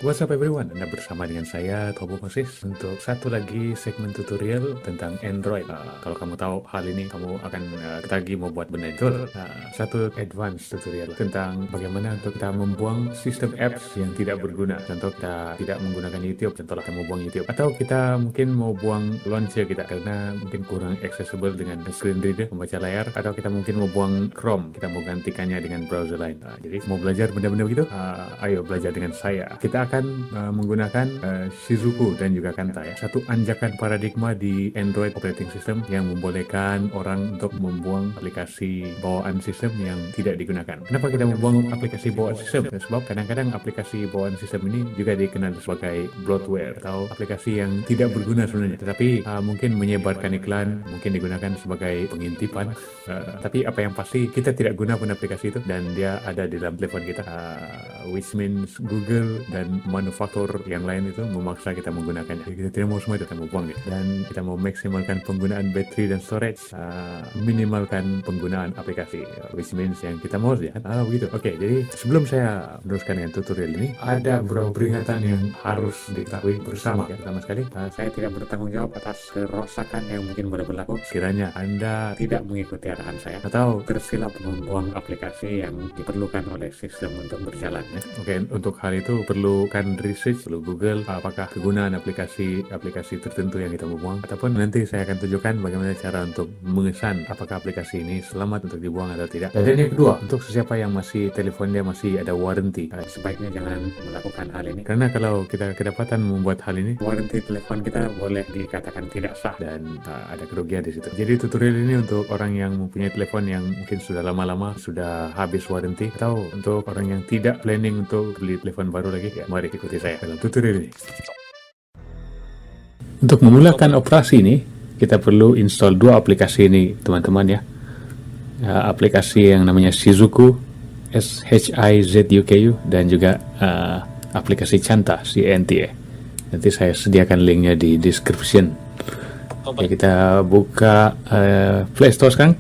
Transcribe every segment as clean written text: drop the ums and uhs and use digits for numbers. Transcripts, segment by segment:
What's up everyone, Anda bersama dengan saya, Tobo Moses, untuk satu lagi segmen tutorial tentang Android. Kalau kamu tahu hal ini, kamu akan kita lagi mau buat benda itu. Satu advance tutorial tentang bagaimana untuk kita membuang sistem apps yang tidak berguna. Contoh kita tidak menggunakan YouTube, contohlah kita mau buang YouTube. Atau kita mungkin mau buang launcher kita karena mungkin kurang accessible dengan screen reader, membaca layar. Atau kita mungkin mau buang Chrome, kita mau gantikannya dengan browser lain. Jadi mau belajar benda-benda begitu? Ayo belajar dengan saya. Kita akan menggunakan Shizuku dan juga Kanta ya. Satu anjakan paradigma di Android operating system yang membolehkan orang untuk membuang aplikasi bawaan sistem yang tidak digunakan. Kenapa kita membuang aplikasi bawaan sistem? Sebab kadang-kadang aplikasi bawaan sistem ini juga dikenal sebagai bloatware atau aplikasi yang tidak berguna sebenarnya, tetapi mungkin menyebarkan iklan, mungkin digunakan sebagai pengintipan. Tapi apa yang pasti kita tidak guna pun aplikasi itu dan dia ada di dalam telepon kita, which means Google dan manufaktur yang lain itu memaksa kita menggunakannya. Jadi kita tidak mau semua itu, kita mau buang gitu. Dan kita mau maksimalkan penggunaan battery dan storage, minimalkan penggunaan aplikasi, which means yang kita mau ya kan? Begitu. Oke, jadi sebelum saya meneruskan dengan tutorial ini, ada beberapa peringatan yang harus diketahui bersama ya. Pertama sekali, saya tidak bertanggung jawab atas kerusakan yang mungkin boleh berlaku sekiranya Anda tidak mengikuti arahan saya atau tersilap membuang aplikasi yang diperlukan oleh sistem untuk berjalan ya. Oke, untuk hal itu perlukan research, perlu Google apakah kegunaan aplikasi tertentu yang kita mau buang, ataupun nanti saya akan tunjukkan bagaimana cara untuk mengesan apakah aplikasi ini selamat untuk dibuang atau tidak. Dan yang kedua, untuk siapa yang masih teleponnya masih ada warranty, sebaiknya jangan melakukan hal ini karena kalau kita kedapatan membuat hal ini, warranty telepon kita boleh dikatakan tidak sah dan ada kerugian di situ. Jadi tutorial ini untuk orang yang mempunyai telepon yang mungkin sudah lama-lama sudah habis warranty, atau untuk orang yang tidak planning untuk beli telepon baru lagi ya, mari ikuti saya dalam tutorial ini. Untuk memulakan operasi ini, kita perlu install dua aplikasi ini teman-teman ya. Aplikasi yang namanya Shizuku, SHIZUKU, dan juga aplikasi Canta, CNTA. Nanti saya sediakan linknya di description. Oke, kita buka Play Store sekarang.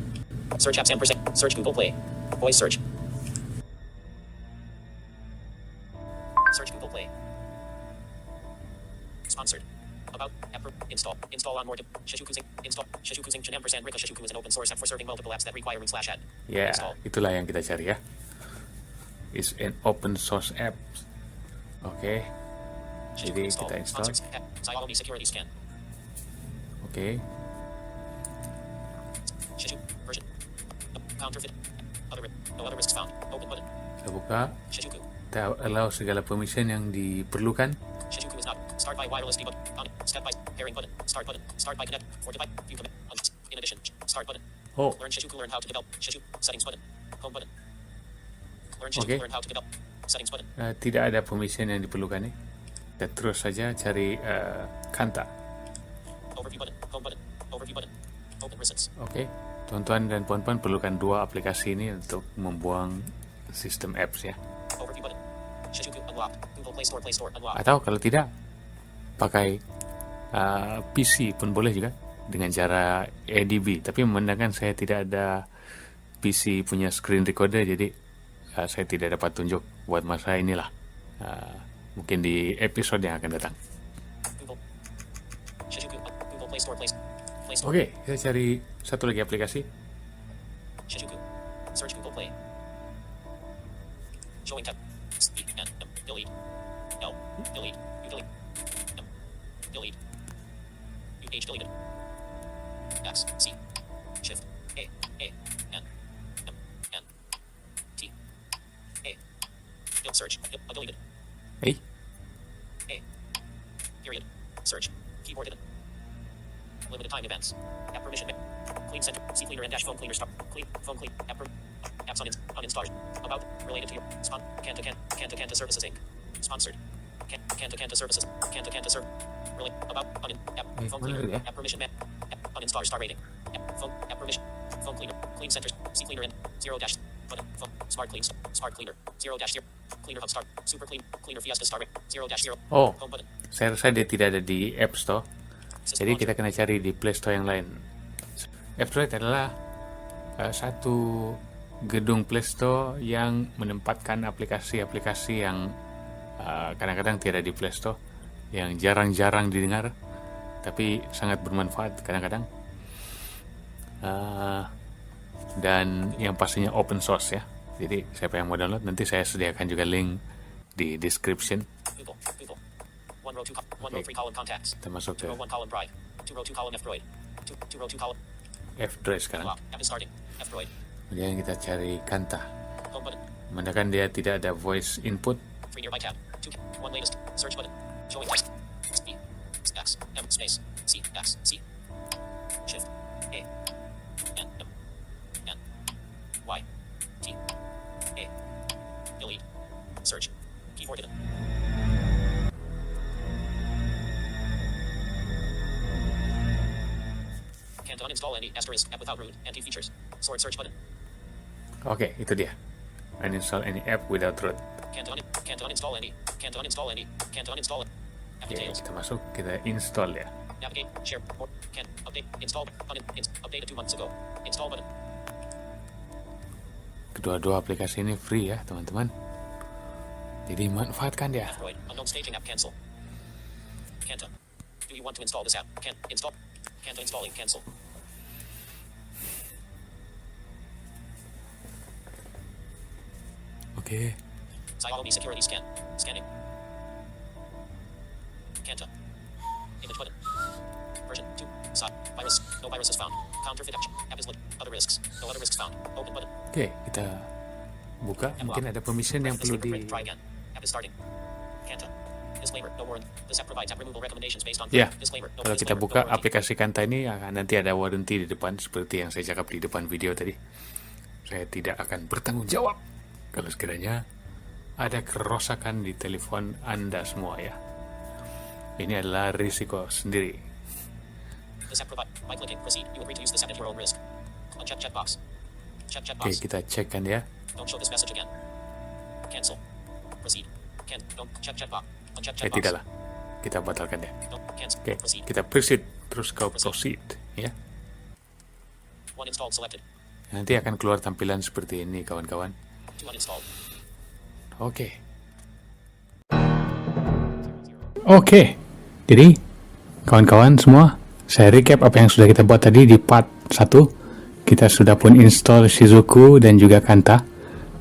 Search apps ampersand. Search Google Play. Voice search. Search Google Play. Sponsored. About. Install. Install on more. Shizuku Zing. Install. Shizuku Zing. Ampersand Rika Shizuku is an open source app for serving multiple apps that require /ad. Ya, itulah yang kita cari ya. It's an open source app. Oke. Jadi kita install. Xiaomi security scan. Oke. Shizuku version. Counterfeit. No other risks found. Open button. Kita buka. Shizuku. Kita allow segala permission yang diperlukan. Shizuku is not. Start by wireless debug. On. Step by pairing button. Start button. Start by connect. For device. View command. In addition. Start button. Oh. Learn Shizuku. Learn how to develop. Shizuku. Settings button. Home button. Learn Shizuku. Learn how to develop. Settings button. Tidak ada permission yang diperlukan nih. Kita terus saja cari Kanta. Overview button. Home button. Overview button. Open recents. Oke. Tuan-tuan dan puan-puan perlukan dua aplikasi ini untuk membuang sistem apps ya. Overview button. Shizuku unlocked. Google Play Store unlocked. Atau kalau tidak, pakai PC pun boleh juga dengan cara ADB. Tapi memandangkan saya tidak ada PC punya screen recorder, jadi saya tidak dapat tunjuk buat masa inilah. Mungkin di episode yang akan datang. Google. Shizuku. Google Play Store. Play Store. Oke, kita cari satu lagi aplikasi. Shizuku. Search Google Play. Showing tab. Speak and delete. No. Delete. You delete. No. Delete. You page deleted. X C Shift A N M N T A. Search. Deleted. Hey, A. Period. Search. Keyboard hidden. Limited time events. App permission. Clean center. See cleaner and dash phone cleaner start. Clean phone clean. Apps uninstalled. About related to your Kanta Services Inc. Sponsored. Kanta Services. Kanta Serv. Relate about app phone cleaner. App permission man. App uninstall star rating. App permission. Phone cleaner. Clean center. See cleaner and 0 dash button. Phone. Smart cleaner. 0 dash 0. Cleaner hub star. Super clean. Cleaner Fiesta star 0 dash 0. oh, Home button. saya rasa dia tidak ada di App Store. Jadi kita kena cari di Play Store yang lain. App Store adalah satu gedung Play Store yang menempatkan aplikasi-aplikasi yang kadang-kadang tidak di Play Store, yang jarang-jarang didengar, tapi sangat bermanfaat kadang-kadang. Dan yang pastinya open source ya. Jadi siapa yang mau download, nanti saya sediakan juga link di description. Google. One row 3 column contacts. Kita masuk ke 2 row 1 column Drive. 2 row 2 column F-Droid. 2 row 2 column. F-Droid sekarang. Wow. App is starting. F-Droid. Kemudian kita cari Kanta. Home button. Menandakan dia tidak ada voice input. 3 nearby tab. 2. 1 latest. Search button. Showing text. B. X. M. Space. C. X. C. Shift. A. N. M. N. Y. T. A. Delete. Search. Keyboard hidden. Can't uninstall any asterisk app without root. Anti features. Sword search button. Oke, itu dia. Uninstall any app without root. Can't uninstall any. Can't uninstall any. Can't uninstall it. App Oke, details. kita masuk, kita install ya. Navigate. Share. Or can update. Install. Updated 2 months ago. Install button. Kedua-dua aplikasi ini free ya teman-teman. Jadi manfaatkan dia. Android. Unknown staging app cancel. Can't. Do you want to install this app? Can't install. Can't installing. Cancel. Oke. Xiaomi security scan. Scanning. Can't. Image button. Version 2. Virus. No viruses found. Counterfeit app. App is lit. Other risks. No other risks found. Open button. Oke, kita buka. Mungkin ada permission yang perlu di... Try again. App is starting. Can't. Disclaimer. No warrant. This app provides app removal recommendations based on... Ya, Disclaimer. No kalau kita disclaimer, buka no warranty. aplikasi Kanta ini nanti ada warranty di depan seperti yang saya cakap di depan video tadi. Saya tidak akan bertanggung jawab kalau sekiranya ada kerusakan di telepon Anda semua ya. Ini adalah risiko sendiri. This app provide by clicking proceed. You agree to use this app at your own risk. Uncheck checkbox. Check Oke, checkbox. kita cek kan ya. Don't show this message again. Cancel. Proceed. Don't check checkbox. Uncheck checkbox. Tidaklah. Kita batalkan ya. Don't cancel. Oke, Proceed. kita proceed. Terus kau proceed ya. One installed selected. Nanti akan keluar tampilan seperti ini kawan-kawan. Two uninstalled. Oke, jadi kawan-kawan semua, saya recap apa yang sudah kita buat tadi di part 1. Kita sudah pun install Shizuku dan juga Kanta.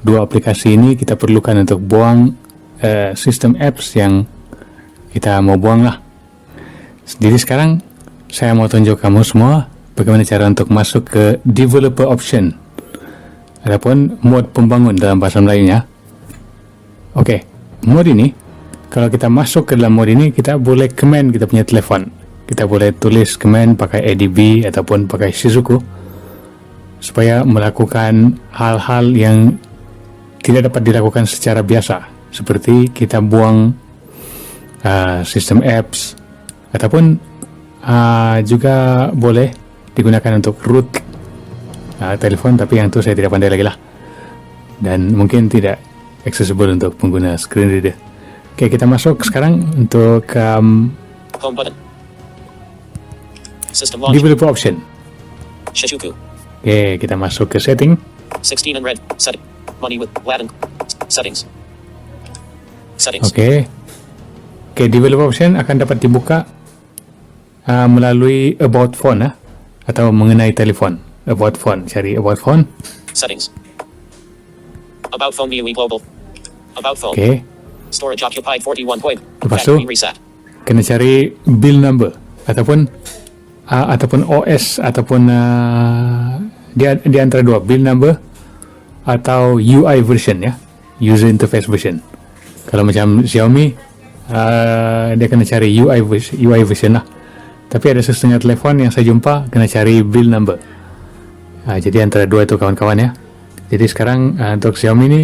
Dua aplikasi ini kita perlukan untuk buang sistem apps yang kita mau buang lah. Jadi sekarang saya mau tunjuk kamu semua bagaimana cara untuk masuk ke developer option. Adapun mode pembangun dalam bahasa Melayunya. Oke, mode ini, kalau kita masuk ke dalam mode ini, kita boleh command kita punya telepon. Kita boleh tulis command pakai ADB ataupun pakai Shizuku supaya melakukan hal-hal yang tidak dapat dilakukan secara biasa, seperti kita buang sistem apps ataupun juga boleh digunakan untuk root telepon, tapi yang itu saya tidak pandai lagi lah, dan mungkin tidak accessible untuk pengguna screen reader. Oke, kita masuk sekarang untuk Home button. System launch. developer option. Shizuku. Oke, kita masuk ke setting. 16 in red. Setting. Money with Latin. Settings. Settings. Oke, developer option akan dapat dibuka melalui about phone atau mengenai telefon. About phone, cari about phone. Settings. About phone MIUI global. About phone. Oke, Storage occupied 41 point. Lepas Factory tu? reset. kena cari bill number ataupun OS ataupun di antara dua, bill number atau UI version ya, user interface version. Kalau macam Xiaomi dia kena cari UI version lah. Tapi ada setengah telefon yang saya jumpa kena cari bill number. Jadi antara dua itu kawan-kawan ya. Jadi sekarang untuk Xiaomi ni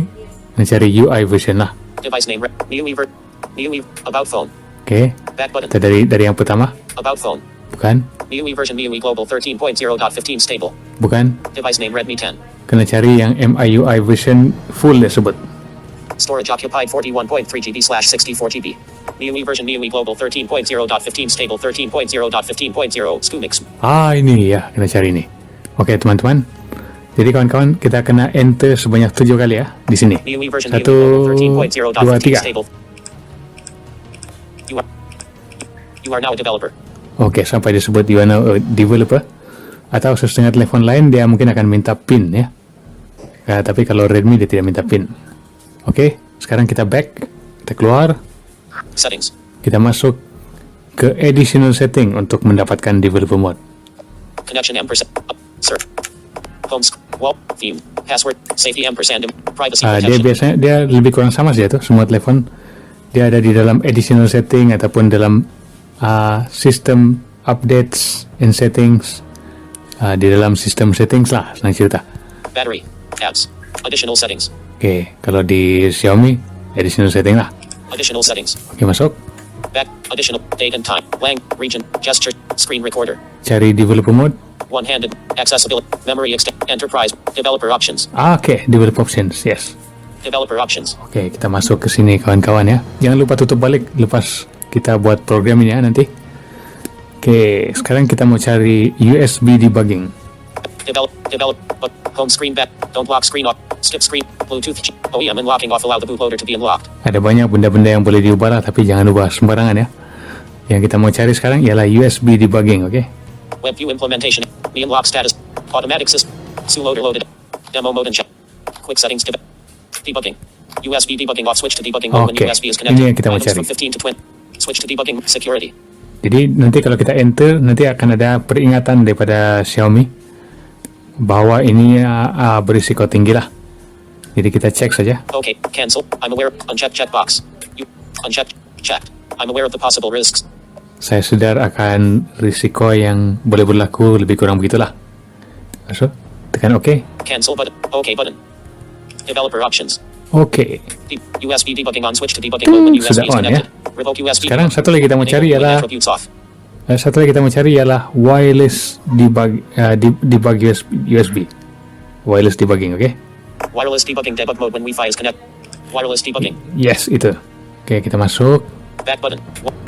kena cari UI version lah. Device name. MIUI. About phone. Oke, Back button. kita dari yang pertama. About phone. Bukan, MIUI version MIUI global 13.0.15 stable. bukan. Device name Redmi 10. Kena cari yang MIUI version full dia sebut. Storage occupied 41.3 GB / 64 GB. MIUI version MIUI global 13.0.15 stable 13.0.15.0 Scumix. Ini ya, kena cari ini. Oke teman-teman, jadi kawan-kawan kita kena enter sebanyak 7 kali ya di sini. MIUI version 1, MIUI global 13.0.15 2, 3. stable. You are now a developer. Oke, sampai disebut you are now a developer. Atau setengah telepon lain dia mungkin akan minta PIN ya. Tapi kalau Redmi dia tidak minta PIN. Oke, sekarang kita back, kita keluar, Settings. kita masuk ke additional setting untuk mendapatkan developer mode. Connection ampersand. Search. Home. Wall. Theme. Password. Safety ampersand. Privacy Dia protection. biasanya dia lebih kurang sama sih tuh semua telepon. Dia ada di dalam additional setting ataupun dalam system updates and settings. Di dalam sistem settings lah, senang cerita. Battery. Apps. Additional settings. Oke, kalau di Xiaomi additional setting lah. Additional settings. Oke, masuk. Back. Additional. Date and time. Lang. Region. Gesture. Screen recorder. Cari developer mode. One-handed. Accessibility. Memory extend. Enterprise. Developer options. Oke, developer options, yes. Developer options. Oke, kita masuk ke sini kawan-kawan ya. Jangan lupa tutup balik lepas kita buat program ini ya nanti. Oke, sekarang kita mau cari USB debugging. Develop. Home screen back. Don't lock screen off. Skip screen. Bluetooth. OEM unlocking off. Allow the bootloader to be unlocked. Ada banyak benda-benda yang boleh diubah lah, tapi jangan ubah sembarangan ya. Yang kita mau cari sekarang ialah USB debugging, oke? WebView implementation. The unlock status. Automatic system. Loader loaded. Demo mode and check. Quick settings. Debugging. USB debugging off. Switch to debugging mode when Oke, USB is connected. ini yang kita mau Items cari. from 15 to 20. Switch to debugging. Security. Jadi nanti kalau kita enter, nanti akan ada peringatan daripada Xiaomi bahwa ini berisiko tinggi lah. Jadi kita cek saja. Okay. Cancel. I'm aware. Uncheck checkbox. You uncheck. Checked. I'm aware of the possible risks. Saya sadar akan risiko yang boleh berlaku, lebih kurang begitulah. Masuk, tekan OK. Cancel button. Okay button. Developer options. Oke. USB debugging on. Switch to debugging mode when USB is sudah on ya. connected. Revoke USB. Sekarang satu lagi kita mau cari Enable when ialah attributes off. wireless debug USB. Wireless debugging, oke? Wireless debugging debug mode when Wi-Fi is connected. Wireless debugging. Yes, itu. Oke, kita masuk. Back button.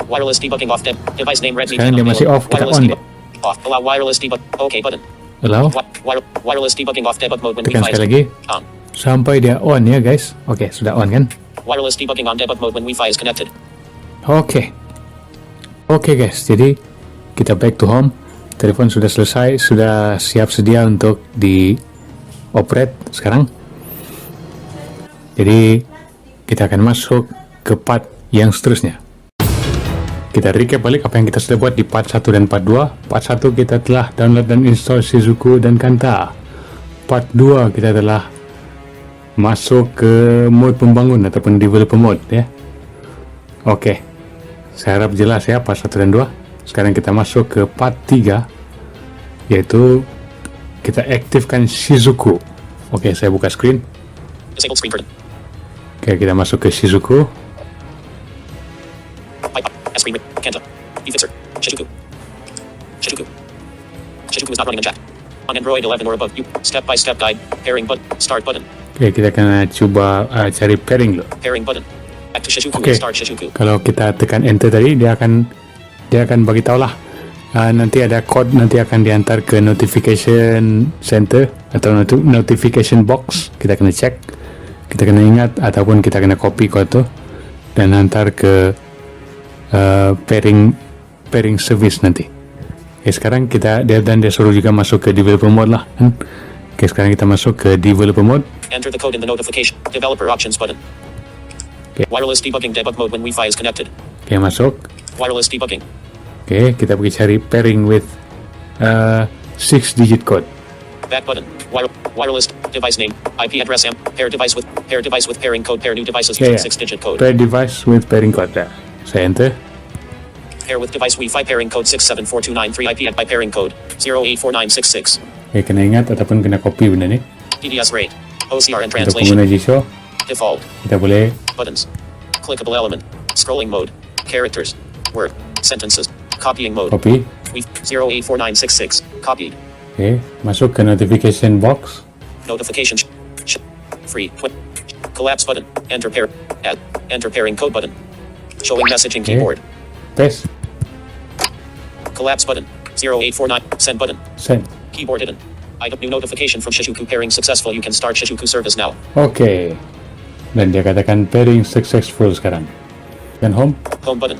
Wireless debugging off. Device name Redmi. Sekarang dia masih off, kita Wireless on debug. Off. Allow wireless debug. Okay button. Allow. Wireless debugging off debug mode when Tekan Wi-Fi sekali is lagi. on. Sampai dia on ya guys. Oke, sudah on kan? Wireless debugging on debug mode when Wi-Fi is connected. Oke guys, jadi kita back to home. Telepon sudah selesai, sudah siap sedia untuk di operate sekarang. Jadi kita akan masuk ke part yang seterusnya. Kita recap balik apa yang kita sudah buat di part 1 dan part 2. Part 1 kita telah download dan install Shizuku dan Kanta. Part 2 kita telah masuk ke mode pembangun ataupun developer mode ya. Oke, saya harap jelas ya part 1 dan 2. Sekarang kita masuk ke part 3, yaitu kita aktifkan Shizuku. Oke, saya buka screen. Disable screen curtain. Oke, kita masuk ke Shizuku. Screen. Kanta. eFixer. Shizuku. Shizuku is not running in chat. On Android 11 or above. Step-by-step guide. Pairing button. Start button. Oke, kita akan coba cari pairing dulu. Pairing button. Back to Shizuku Oke, and start Shizuku. kalau kita tekan enter tadi, dia akan bagi tahu lah. Nanti ada code, nanti akan diantar ke notification center atau notification box. Kita kena cek, kita kena ingat ataupun kita kena copy code itu dan antar ke pairing service nanti. Oke, sekarang dia suruh juga masuk ke developer mode lah kan? Oke, sekarang kita masuk ke developer mode. Enter the code in the notification. Developer options button. Okay. Wireless debugging debug mode when Wi-Fi is connected. Oke, masuk. Wireless debugging. Oke, kita pergi cari pairing with 6-digit code. Back button. Wireless device name. IP address M. Pair device with pairing code. Pair new devices using 6-digit code. Pair device with pairing code. Dah. Saya enter. Pair with device Wi-Fi pairing code 674293 IP by pairing code 084966. Oke, kena ingat ataupun kena copy benda ni. DDS rate. OCR and Untuk translation. pengguna Jisoo, Default. kita boleh Buttons. Clickable element. Scrolling mode. Characters. Word. Sentences. Copying mode. copy. 084966. Copied. Oke, masuk ke notification box. Notification. Free. Collapse button. Enter pair. Add. Enter pairing code button. Showing messaging Okay. keyboard. Paste. Collapse button. 0849. Send button. Send. Keyboard hidden. Item new notification from Shizuku pairing successful. You can start Shizuku service now. Oke. Dan dia katakan pairing successful sekarang. Dan home. Home button.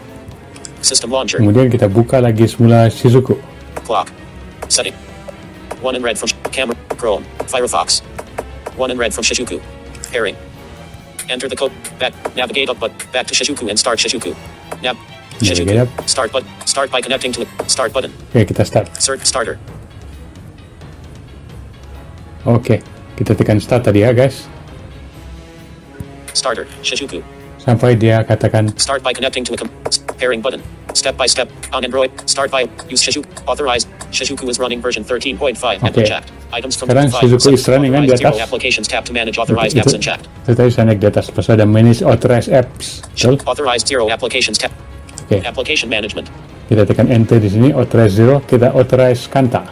System launcher. Kemudian kita buka lagi semula Shizuku. Clock. Setting. 1 in red from camera. Chrome. Firefox. 1 in red from Shishuku. Pairing. Enter the code. Back. Navigate up, but back to Shishuku and start Shishuku. Shishuku. Navigate up. Start button. Start by connecting to the start button. Oke, kita start. Search starter. Oke, kita tekan start tadi ya guys. Starter. Shishuku. Sampai dia katakan Start by connecting to a pairing button. Step by step on Android. Start by use Shishuku. Authorized. Shishuku is running version 13.5 and Okay. unchecked. Items from Sekarang 5 Shizuku is running kan di authorized. atas. Zero applications tab to manage authorized apps unchecked. Itu tadi saya naik di atas pas ada manage authorized apps. Betul? Authorized zero applications tab. Oke, Application management. kita tekan enter di sini. Authorize zero, kita authorize Kanta.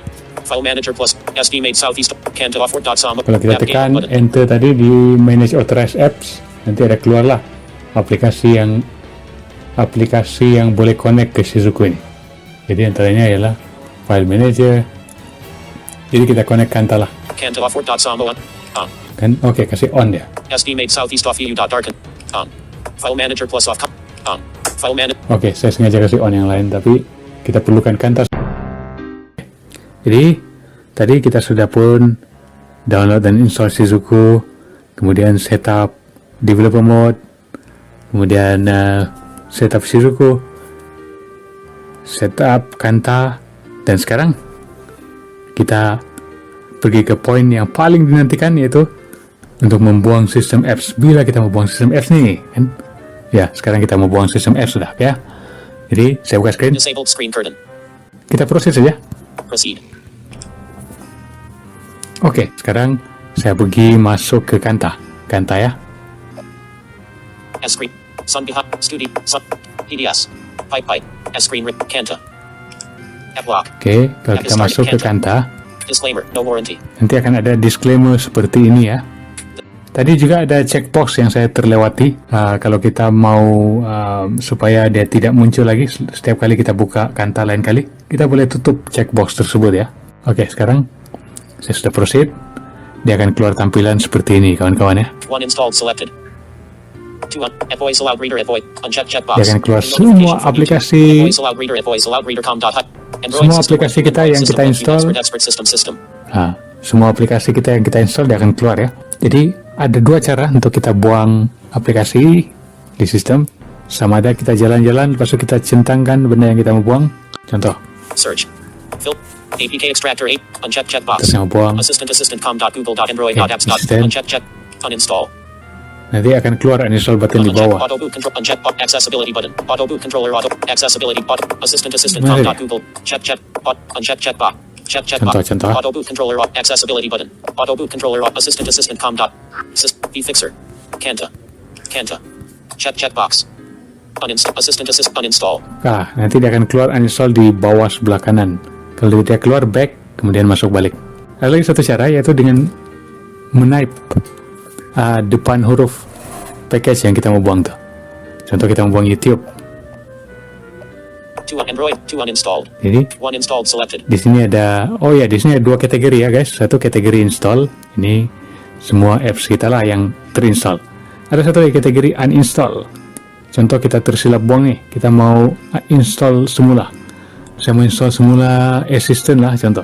File manager plus SD made southeast Kanta offward.sama. Kalau kita tekan enter tadi di manage authorized apps, nanti ada keluarlah aplikasi yang boleh connect ke Shizuku ini. Jadi antaranya ialah file manager. Jadi kita connect Kanta lah. Kanta offward.sama on. Kan? Oke, kasih on dia. SD made southeast off EU.darken on. File manager plus off on. File manager. Oke, saya sengaja kasih on yang lain, tapi kita perlukan Kanta. Jadi, tadi kita sudah pun download dan install Shizuku, kemudian setup developer mode, kemudian setup Shizuku, setup Kanta, dan sekarang kita pergi ke poin yang paling dinantikan, yaitu untuk membuang sistem apps. Bila kita mau buang sistem apps nih, kan? Ya, sekarang kita mau buang sistem apps sudah, ya. Jadi, saya buka screen. Disabled screen curtain. Kita proses saja. Proceed. Oke, sekarang saya pergi masuk ke Kanta. Kanta ya. S screen. Sun behind. Studi. Sun. PDS. Pipe. S screen. Kanta. App lock. Oke, kalau kita masuk ke Kanta, Disclaimer. No warranty. nanti akan ada disclaimer seperti ini ya. Tadi juga ada checkbox yang saya terlewati. Kalau kita mau supaya dia tidak muncul lagi setiap kali kita buka Kanta lain kali, kita boleh tutup checkbox tersebut ya. Oke, sekarang saya sudah proceed. Dia akan keluar tampilan seperti ini kawan-kawan ya. 1 installed selected. 2 voice allowed reader voice uncheck checkbox. Dia akan keluar semua aplikasi, Voice allowed reader voice allowed reader com.hut. semua aplikasi kita yang kita install. System. Semua aplikasi kita yang kita install dia akan keluar ya. Jadi ada dua cara untuk kita buang aplikasi di sistem. Sama ada kita jalan-jalan, lepas itu kita centangkan benda yang kita mau buang. Contoh, Search. APK extractor 8 uncheck checkbox. kita mau buang, Assistant com.google.android.apps. Assistant. Uncheck check. Uninstall. nanti akan keluar uninstall button di Uncheck bawah. auto boot control. Uncheck accessibility button. Auto boot controller auto accessibility button. Assistant Mana dia? com.google. Check uncheck checkbox. Check Contoh. Auto boot controller accessibility button. Auto boot controller assistant com. Fixer. Kanta. Checkbox. Uninstall. Assistant uninstall. Nanti dia akan keluar uninstall di bawah sebelah kanan. Kalau dia keluar back, kemudian masuk balik. Ada lagi satu cara, yaitu dengan menaip depan huruf package yang kita mau buang tuh. Contoh kita mau buang YouTube. 2 Android, 2 uninstalled. Jadi 1 installed selected. di sini ada, di sini ada dua kategori ya guys. Satu kategori install, ini semua apps kita lah yang terinstall. Ada satu lagi kategori uninstall. Contoh kita tersilap buang nih, kita mau install semula. Saya mau install semula Assistant lah contoh.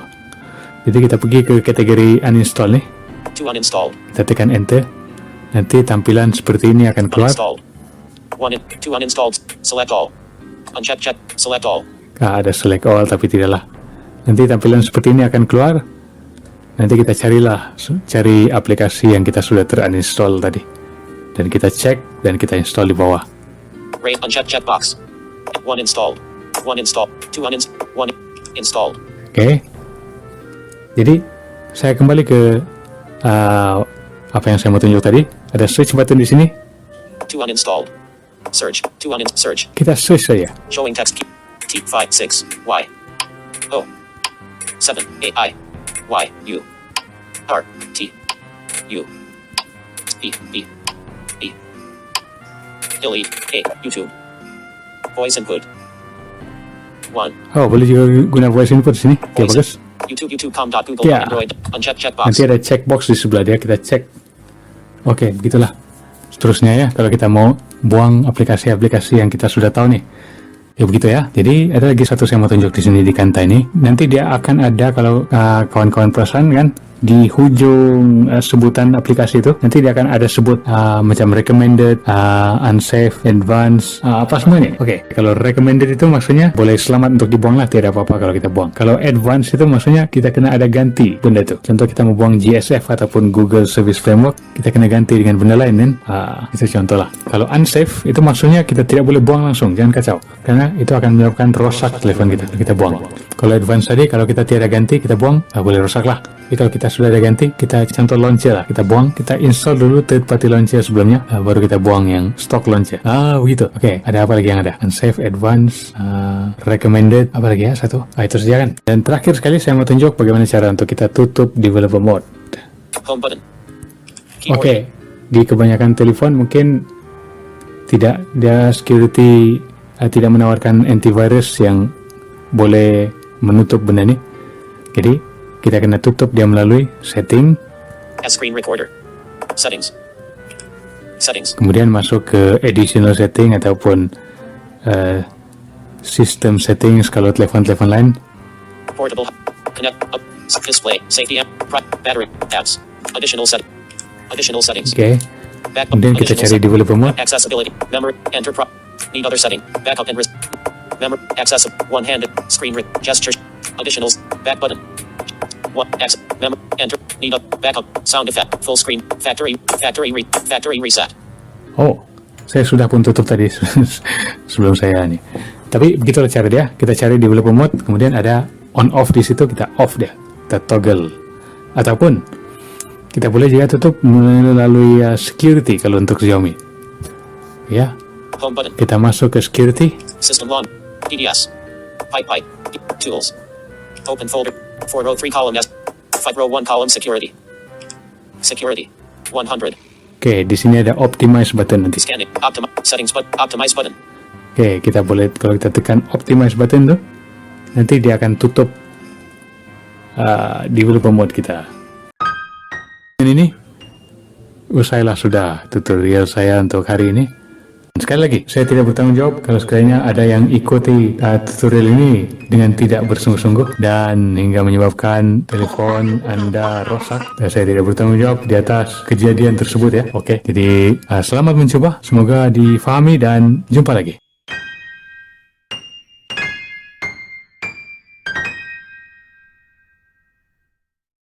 Jadi kita pergi ke kategori uninstall nih. 2 uninstalled. Kita tekan enter. Nanti tampilan seperti ini akan keluar. Uninstalled. 2 uninstalled. Select all. Uncheck check. Select all. Ada select all tapi tidaklah. Nanti tampilan seperti ini akan keluar. Nanti kita cari aplikasi yang kita sudah terinstall tadi. Dan kita cek dan kita install di bawah. Rate uncheck checkbox. 1 installed. 1 installed. 2 1 installed. Oke. Jadi saya kembali ke apa yang saya mau tunjuk tadi. Ada switch button di sini. 2 uninstalled. Search. 2 search. Kita switch saja. Showing text key. T5 6 Y O 7 A I Y U R T U B B B delete A YouTube voice input 1 Boleh juga guna voice input di sini. Oke, bagus. YouTube.com.google Ya. Android uncheck checkbox. Nanti ada checkbox di sebelah dia, kita cek. Oke, begitulah. Seterusnya ya, kalau kita mau buang aplikasi-aplikasi yang kita sudah tahu nih. Ya begitu ya. Jadi ada lagi satu saya mau tunjuk di sini di Kanta ini. Nanti dia akan ada kalau kawan-kawan perasan kan di ujung sebutan aplikasi itu nanti dia akan ada sebut macam recommended, unsafe, advanced, apa semua ini. Oke, kalau recommended itu maksudnya boleh selamat untuk dibuang lah, tidak apa-apa kalau kita buang. Kalau advanced itu maksudnya kita kena ada ganti benda itu. Contoh kita mau buang GSF ataupun Google Service Framework, kita kena ganti dengan benda lain kan. Itu contoh lah. Kalau unsafe itu maksudnya kita tidak boleh buang langsung, jangan kacau, karena itu akan menyebabkan rosak telepon kita buang. Kalau advanced tadi kalau kita tiada ganti kita buang, boleh rosak lah. Tapi kalau kita sudah ada ganti, kita contoh launcher lah, kita buang, kita install dulu third party launcher sebelumnya, baru kita buang yang stock launcher. Begitu. Oke, ada apa lagi yang ada? Unsafe, advanced, recommended, apa lagi ya? Satu. Itu saja kan. Dan terakhir sekali saya mau tunjuk bagaimana cara untuk kita tutup developer mode. Home button. Keyboard. Oke, di kebanyakan telepon mungkin tidak, dia security tidak menawarkan antivirus yang boleh menutup benda ini. Jadi kita kena tutup dia melalui setting, As screen recorder. Settings. Settings. kemudian masuk ke additional setting ataupun system settings kalau telepon-telepon lain. Portable. Connect. Display. Safety app. Battery. Apps. Additional settings. Oke, Back. kemudian kita cari developer mode. Accessibility. Memory. Enter. Need other setting. Backup and memory. Access. One-handed. Screen. Gesture. Additionals. Back button. Memory. Enter. Need a backup. Sound effect. Full screen. Factory reset. Oh, saya sudah pun tutup tadi sebelum saya nih. Tapi begitulah cara dia. Kita cari developer mode, kemudian ada on off di situ, kita off dia, kita toggle. Ataupun kita boleh juga tutup melalui security kalau untuk Xiaomi. Ya, Home button. kita masuk ke security. System log. PDS. Pipe. Tools. Open folder. 4 row 3 column S. 5 row 1 column security. 100. Oke, di sini ada optimize button nanti. Scanning. Settings optimize button. Oke, kita boleh kalau kita tekan optimize button tuh, nanti dia akan tutup developer mode kita. Dan ini usailah sudah tutorial saya untuk hari ini. Sekali lagi, saya tidak bertanggung jawab kalau sekiranya ada yang ikuti tutorial ini dengan tidak bersungguh-sungguh dan hingga menyebabkan telepon Anda rosak. Saya tidak bertanggung jawab di atas kejadian tersebut ya. Oke, jadi selamat mencoba, semoga difahami dan jumpa lagi.